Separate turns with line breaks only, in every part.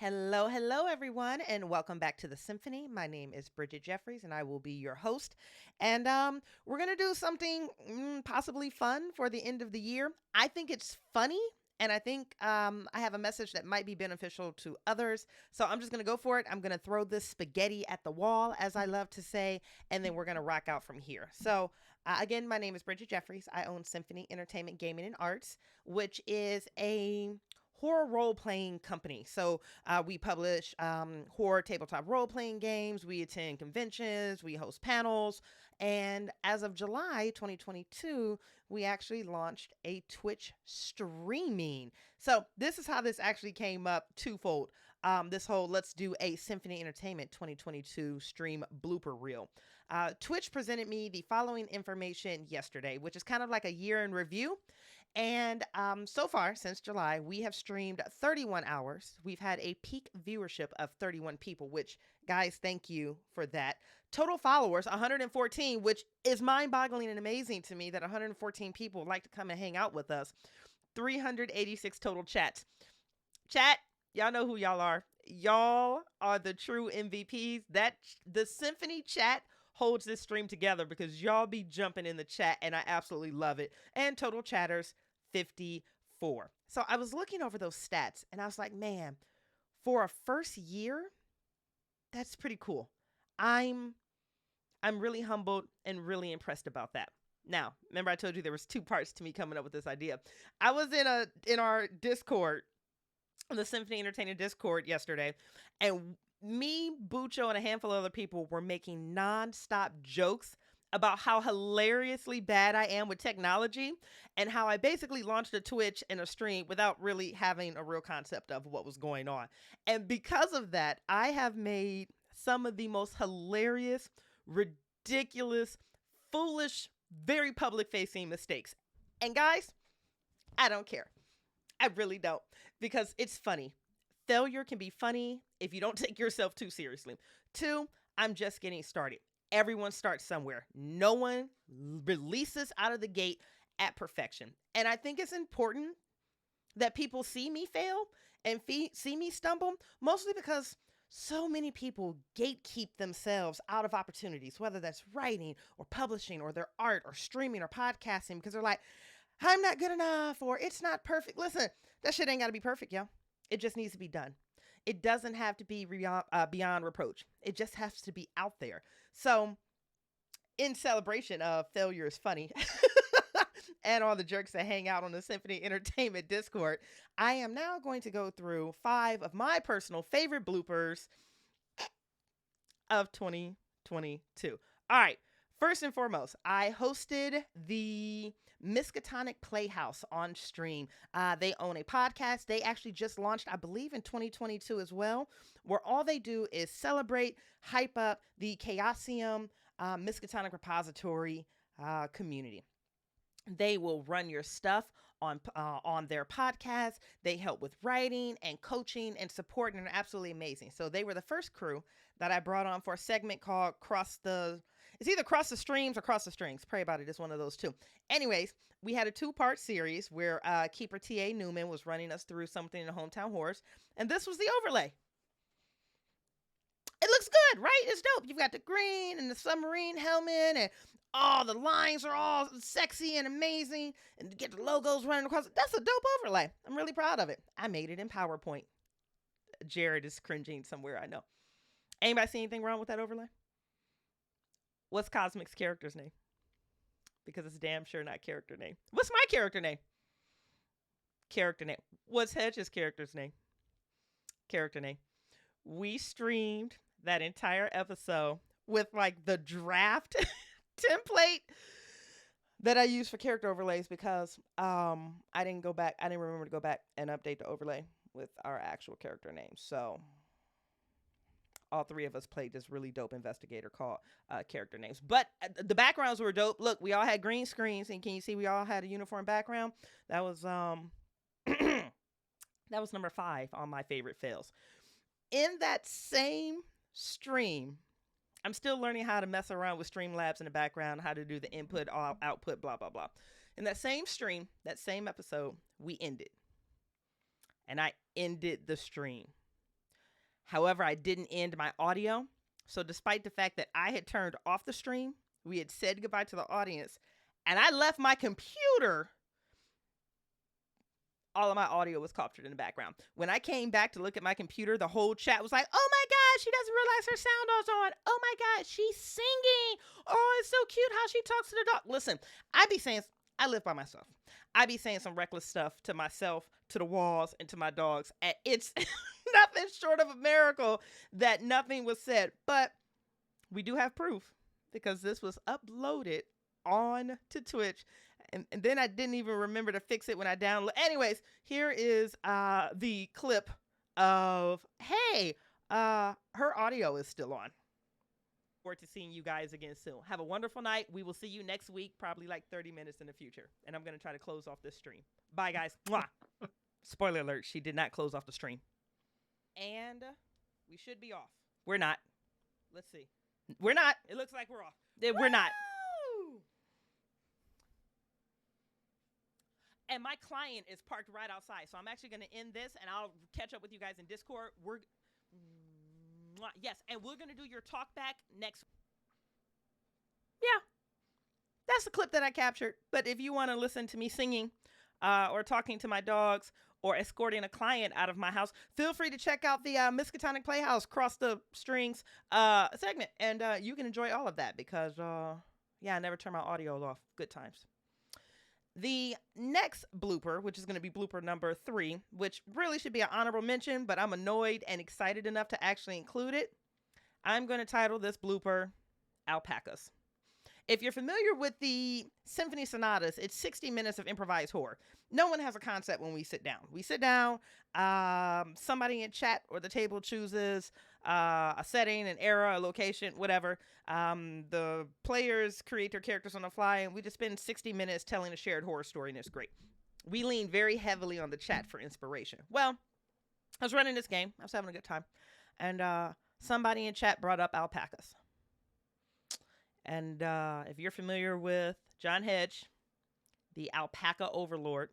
Hello, hello, everyone, and welcome back to the Symphony. My name is Bridget Jeffries, and I will be your host. And we're going to do something possibly fun for the end of the year. I think it's funny, and I think I have a message that might be beneficial to others. So I'm just going to go for it. I'm going to throw this spaghetti at the wall, as I love to say, and then we're going to rock out from here. So, again, my name is Bridget Jeffries. I own Symphony Entertainment, Gaming, and Arts, which is a horror role playing company. So we publish horror tabletop role playing games. We attend conventions. We host panels. And as of July 2022, we actually launched a Twitch streaming. So this is how this actually came up twofold. This whole let's do a Symphony Entertainment 2022 stream blooper reel. Twitch presented me the following information yesterday, which is kind of like a year in review. And so far, since July, we have streamed 31 hours. We've had a peak viewership of 31 people, which, guys, thank you for that. Total followers, 114, which is mind boggling and amazing to me that 114 people like to come and hang out with us. 386 total chats. Chat, y'all know who y'all are. Y'all are the true MVPs. The Symphony chat holds this stream together because y'all be jumping in the chat and I absolutely love it. And total chatters 54. So I was looking over those stats and I was like, man, for a first year, that's pretty cool. I'm really humbled and really impressed about that. Now, remember I told you there was two parts to me coming up with this idea. I was in our Discord, the Symphony Entertainment Discord yesterday, and me, Bucho, and a handful of other people were making nonstop jokes about how hilariously bad I am with technology and how I basically launched a Twitch and a stream without really having a real concept of what was going on. And because of that, I have made some of the most hilarious, ridiculous, foolish, very public facing mistakes. And guys, I don't care. I really don't, because it's funny. Failure can be funny if you don't take yourself too seriously. Two, I'm just getting started. Everyone starts somewhere. No one releases out of the gate at perfection. And I think it's important that people see me fail and see me stumble, mostly because so many people gatekeep themselves out of opportunities, whether that's writing or publishing or their art or streaming or podcasting, because they're like, I'm not good enough or it's not perfect. Listen, that shit ain't got to be perfect, yo. It just needs to be done. It doesn't have to be beyond reproach. It just has to be out there. So, in celebration of failure is funny, and all the jerks that hang out on the Symphony Entertainment Discord, I am now going to go through 5 of my personal favorite bloopers of 2022. All right. First and foremost, I hosted the Miskatonic Playhouse on stream. They own a podcast. They actually just launched, I believe, in 2022 as well, where all they do is celebrate, hype up the Chaosium Miskatonic Repository community. They will run your stuff on their podcast. They help with writing and coaching and support, and are absolutely amazing. So they were the first crew that I brought on for a segment called It's either Cross the Streams or Cross the Strings. Pray about it. It's one of those two. Anyways, we had a 2-part series where Keeper T.A. Newman was running us through something in the Hometown Horrors, and this was the overlay. It looks good, right? It's dope. You've got the green and the submarine helmet, and all the lines are all sexy and amazing, and you get the logos running across. That's a dope overlay. I'm really proud of it. I made it in PowerPoint. Jared is cringing somewhere, I know. Anybody see anything wrong with that overlay? What's Cosmic's character's name? Because it's damn sure not character name. What's my character name? Character name. What's Hedge's character's name? Character name. We streamed that entire episode with like the draft template that I use for character overlays because I didn't remember to go back and update the overlay with our actual character names. So all 3 of us played this really dope investigator called character names. But the backgrounds were dope. Look, we all had green screens, and can you see we all had a uniform background? That was that was number 5 on my favorite fails. In that same stream, I'm still learning how to mess around with Streamlabs in the background, how to do the input, output, blah, blah, blah. In that same stream, that same episode, we ended. And I ended the stream However, I didn't end my audio. So despite the fact that I had turned off the stream, we had said goodbye to the audience, and I left my computer, all of my audio was captured in the background. When I came back to look at my computer, the whole chat was like, oh my God, she doesn't realize her sound was on. Oh my God, she's singing. Oh, it's so cute how she talks to the dog. Listen, I live by myself. I be saying some reckless stuff to myself, to the walls, and to my dogs. And it's nothing short of a miracle that nothing was said. But we do have proof because this was uploaded on to Twitch. And then I didn't even remember to fix it when I download. Anyways, here is the clip of, hey, her audio is still on. Forward to seeing you guys again soon. Have a wonderful night. We will see you next week, probably like 30 minutes in the future. And I'm going to try to close off this stream. Bye, guys. Mwah. Spoiler alert, she did not close off the stream. And we should be off. We're not. Let's see. We're not. It looks like we're off. We're not. And my client is parked right outside. So I'm actually going to end this, and I'll catch up with you guys in Discord. Yes, and we're going to do your talk back next. Yeah, that's the clip that I captured. But if you want to listen to me singing or talking to my dogs or escorting a client out of my house, feel free to check out the Miskatonic Playhouse Cross the Strings segment. And you can enjoy all of that because, I never turn my audio off. Good times. The next blooper, which is going to be blooper number 3, which really should be an honorable mention, but I'm annoyed and excited enough to actually include it. I'm going to title this blooper Alpacas. If you're familiar with the symphony sonatas, it's 60 minutes of improvised horror. No one has a concept when we sit down. We sit down, somebody in chat or the table chooses a setting, an era, a location, whatever. The players create their characters on the fly, and we just spend 60 minutes telling a shared horror story, and it's great. We lean very heavily on the chat for inspiration. Well, I was running this game. I was having a good time. And somebody in chat brought up alpacas. And if you're familiar with John Hedge, the alpaca overlord,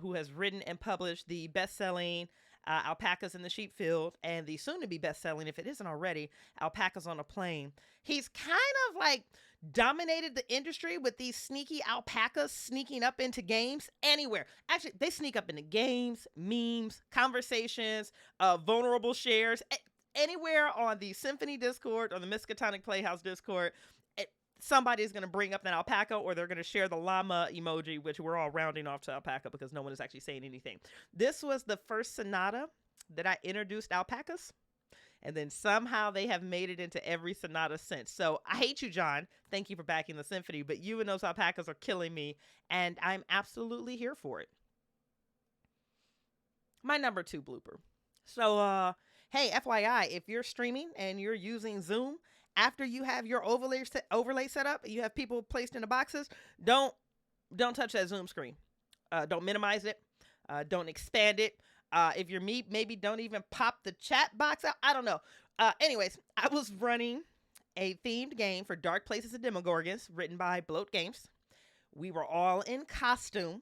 who has written and published the best-selling Alpacas in the Sheep Field and the soon-to-be best-selling, if it isn't already, Alpacas on a Plane. He's kind of like dominated the industry with these sneaky alpacas sneaking up into games anywhere. Actually, they sneak up into games, memes, conversations, vulnerable shares, anywhere on the Symphony Discord or the Miskatonic Playhouse Discord. Somebody's going to bring up that alpaca, or they're going to share the llama emoji, which we're all rounding off to alpaca because no one is actually saying anything. This was the first sonata that I introduced alpacas, and then somehow they have made it into every sonata since. So I hate you, John. Thank you for backing the symphony, but you and those alpacas are killing me, and I'm absolutely here for it. My number 2 blooper. So, hey, FYI, if you're streaming and you're using Zoom, after you have your overlay set up, you have people placed in the boxes, don't touch that Zoom screen. Don't minimize it. Don't expand it. If you're me, maybe don't even pop the chat box out. I don't know. Anyways, I was running a themed game for Dark Places and Demogorgons, written by Bloat Games. We were all in costume,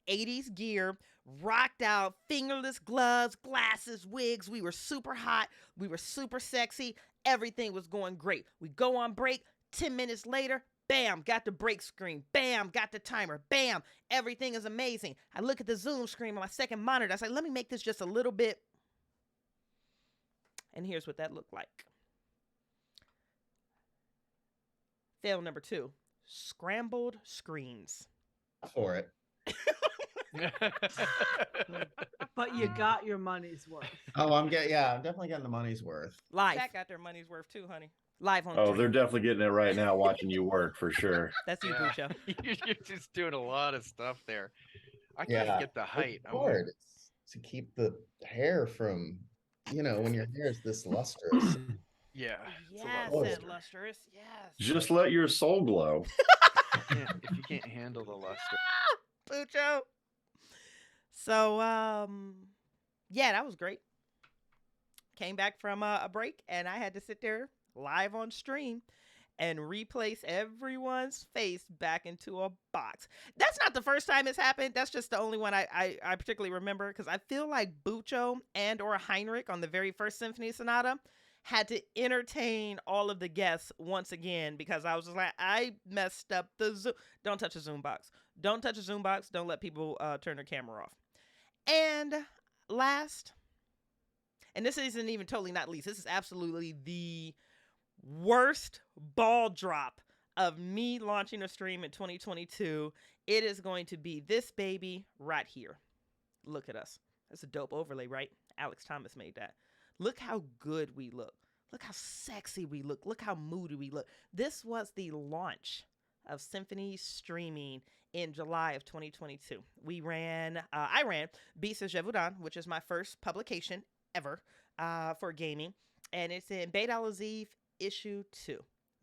80s gear, rocked out, fingerless gloves, glasses, wigs. We were super hot. We were super sexy. Everything was going great. We go on break. 10 minutes later, bam, got the break screen. Bam, got the timer. Bam, everything is amazing. I look at the Zoom screen on my second monitor. I say, let me make this just a little bit. And here's what that looked like. Fail number 2, scrambled screens.
For it.
But you got your money's worth.
Oh, I'm definitely getting the money's worth.
Live. Chat got their money's worth too, honey. Live on.
Oh, they're definitely getting it right now, watching you work for sure.
That's you, Bucho.
You're just doing a lot of stuff there. I can't get the height.
It's to keep the hair from, when your hair is this lustrous.
Yeah.
Yes, and lustrous. Yes.
Just let your soul glow.
If you can't handle the luster.
Bucho. So, that was great. Came back from a break, and I had to sit there live on stream and replace everyone's face back into a box. That's not the first time it's happened. That's just the only one I particularly remember, because I feel like Bucho and or Heinrich on the very first Symphony Sonata had to entertain all of the guests once again, because I was just like, I messed up the Zoom. Don't touch a Zoom box. Don't touch a Zoom box. Don't let people turn their camera off. And last, and this isn't even totally not least, this is absolutely the worst ball drop of me launching a stream in 2022. It is going to be this baby right here. Look at us. That's a dope overlay, right? Alex Thomas made that. Look how good we look. Look how sexy we look. Look how moody we look. This was the launch of Symphony streaming in July of 2022. I ran Beasts of Gévaudan, which is my first publication ever for gaming. And it's in Beit al-Aziz issue 2.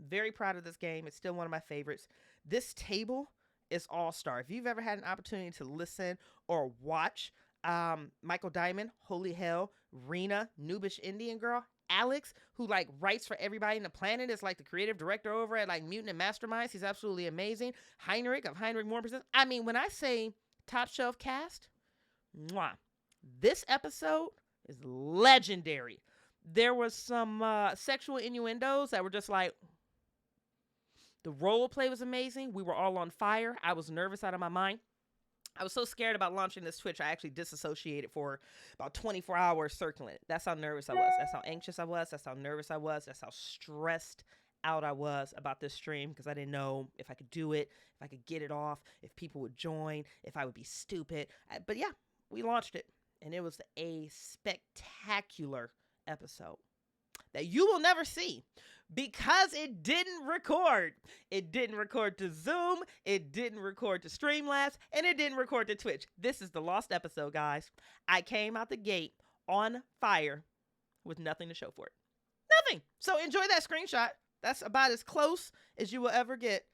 Very proud of this game. It's still one of my favorites. This table is all-star. If you've ever had an opportunity to listen or watch Michael Diamond, Holy Hell, Rena, Noobish Indian Girl, Alex, who like writes for everybody in the planet, is like the creative director over at like Mutant and Masterminds. He's absolutely amazing. Heinrich of Heinrich More Presents. I mean, when I say top shelf cast, mwah, this episode is legendary. There was some sexual innuendos that were just like, the role play was amazing. We were all on fire. I was nervous out of my mind. I was so scared about launching this Twitch, I actually disassociated for about 24 hours circling it. That's how nervous I was. That's how anxious I was. That's how nervous I was. That's how stressed out I was about this stream, because I didn't know if I could do it, if I could get it off, if people would join, if I would be stupid. But yeah, we launched it, and it was a spectacular episode that you will never see, because it didn't record. It didn't record to Zoom, it didn't record to Streamlabs, and it didn't record to Twitch. This is the lost episode, guys. I came out the gate on fire with nothing to show for it. Nothing. So enjoy that screenshot. That's about as close as you will ever get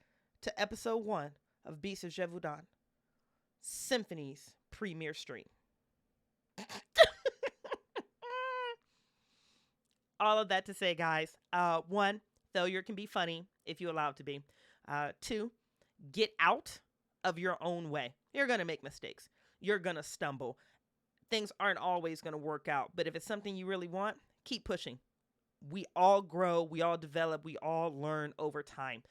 to episode 1 of Beasts of Gévaudan, Symphony's premiere stream. All of that to say, guys, 1, failure can be funny if you allow it to be. 2, get out of your own way. You're going to make mistakes. You're going to stumble. Things aren't always going to work out. But if it's something you really want, keep pushing. We all grow. We all develop. We all learn over time.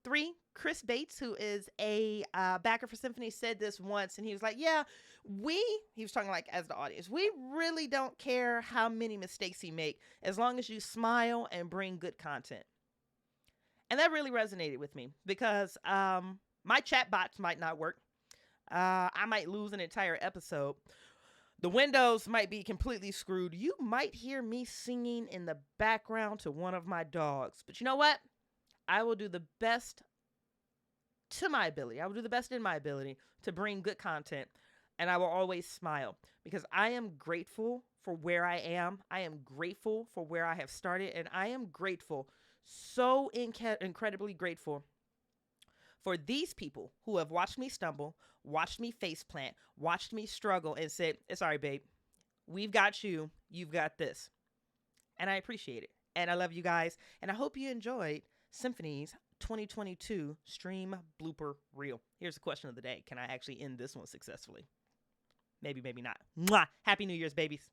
3, Chris Bates, who is a backer for Symphony, said this once, and he was like, yeah, he was talking like as the audience, we really don't care how many mistakes you make, as long as you smile and bring good content. And that really resonated with me, because my chat bots might not work. I might lose an entire episode. The windows might be completely screwed. You might hear me singing in the background to one of my dogs. But you know what? I will do the best to my ability. I will do the best in my ability to bring good content. And I will always smile, because I am grateful for where I am. I am grateful for where I have started. And I am grateful, so incredibly grateful, for these people who have watched me stumble, watched me faceplant, watched me struggle, and said, it's all right, babe. We've got you. You've got this. And I appreciate it. And I love you guys. And I hope you enjoyed Symphony's 2022 stream blooper reel. Here's the question of the day. Can I actually end this one successfully? Maybe, maybe not. Mwah! Happy New Year's, babies.